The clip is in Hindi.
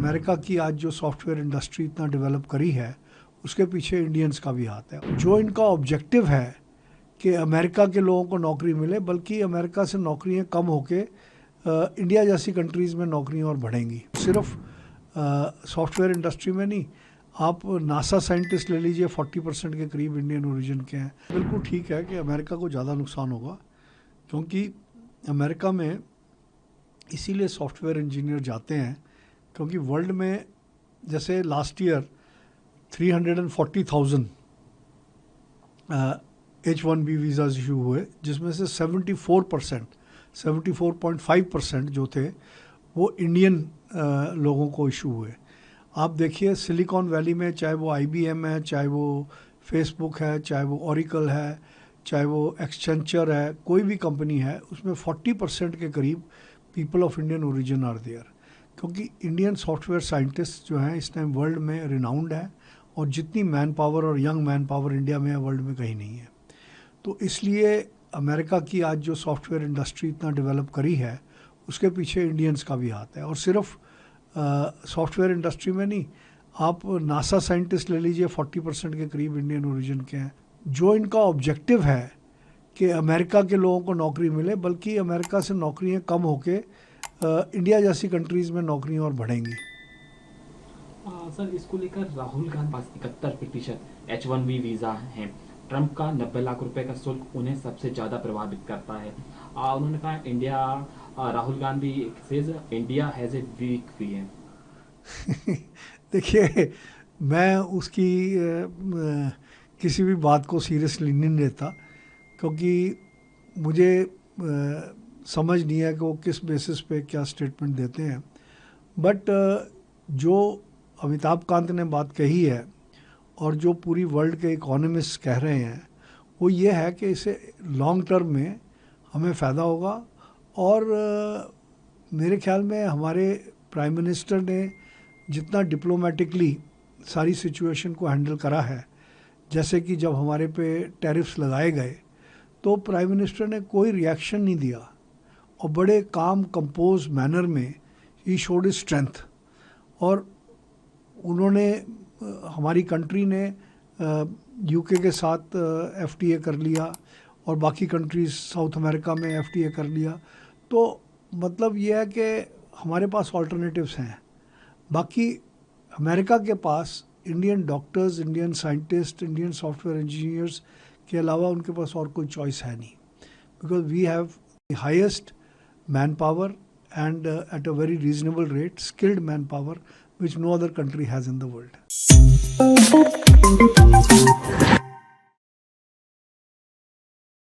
अमेरिका की आज जो सॉफ्टवेयर इंडस्ट्री इतना डेवलप करी है उसके पीछे इंडियंस का भी हाथ है। जो इनका ऑब्जेक्टिव है कि अमेरिका के लोगों को नौकरी मिले, बल्कि अमेरिका से नौकरियां कम होके इंडिया जैसी कंट्रीज़ में नौकरियां और बढ़ेंगी। सिर्फ सॉफ्टवेयर इंडस्ट्री में नहीं, आप नासा साइंटिस्ट ले लीजिए, 40% के करीब इंडियन ओरिजिन के हैं। बिल्कुल ठीक है कि अमेरिका को ज़्यादा नुकसान होगा, क्योंकि अमेरिका में इसीलिए सॉफ्टवेयर इंजीनियर जाते हैं क्योंकि वर्ल्ड में जैसे last year 340,000 H1B visas issue हुए, जिसमें से 74.5% जो थे वो इंडियन लोगों को इशू हुए। आप देखिए सिलिकॉन वैली में, चाहे वो IBM है, चाहे वो फेसबुक है, चाहे वो ओरेकल है, चाहे वो एक्सचेंचर है, कोई भी कंपनी है, उसमें 40% के करीब people of Indian origin are there. क्योंकि इंडियन सॉफ्टवेयर साइंटिस्ट जो हैं इस टाइम वर्ल्ड में रिनाउंड है, और जितनी मैन पावर और यंग मैन पावर इंडिया में है वर्ल्ड में कहीं नहीं है। तो इसलिए अमेरिका की आज जो सॉफ्टवेयर इंडस्ट्री इतना डेवलप करी है उसके पीछे इंडियंस का भी हाथ है। और सिर्फ सॉफ्टवेयर इंडस्ट्री में नहीं, आप नासा साइंटिस्ट ले लीजिए, 40% के करीब इंडियन ओरिजिन के हैं। जो इनका ऑब्जेक्टिव है कि अमेरिका के लोगों को नौकरी मिले, बल्कि अमेरिका से नौकरियां कम होके इंडिया जैसी कंट्रीज़ में नौकरियां और बढ़ेंगी। सर, इसको लेकर राहुल गांधी पास 71% H1B वीज़ा हैं। ट्रंप का 90 लाख रुपए का शुल्क उन्हें सबसे ज़्यादा प्रभावित करता है। उन्होंने कहा Rahul Gandhi says India has a weak PM. देखिए, मैं उसकी किसी भी बात को सीरियसली नहीं लेता, क्योंकि मुझे समझ नहीं है कि वो किस बेसिस पे क्या स्टेटमेंट देते हैं। बट जो अमिताभ कांत ने बात कही है और जो पूरी वर्ल्ड के इकोनॉमिस्ट कह रहे हैं वो ये है कि इसे लॉन्ग टर्म में हमें फ़ायदा होगा। और मेरे ख्याल में हमारे प्राइम मिनिस्टर ने जितना डिप्लोमेटिकली सारी सिचुएशन को हैंडल करा है, जैसे कि जब हमारे पे टैरिफ्स लगाए गए तो प्राइम मिनिस्टर ने कोई रिएक्शन नहीं दिया और बड़े काम कंपोज मैनर में ही शोड स्ट्रेंथ। और उन्होंने हमारी कंट्री ने UK के साथ FTA कर लिया और बाकी कंट्रीज़ साउथ अमेरिका में FTA कर लिया। तो मतलब ये है कि हमारे पास ऑल्टरनेटिव्स हैं। बाकी अमेरिका के पास Indian doctors, Indian scientist, Indian software engineers के अलावा उनके पास और कोई चॉइस है नहीं, because we have the highest man power and at a very reasonable rate, skilled manpower, which no other country has in the world.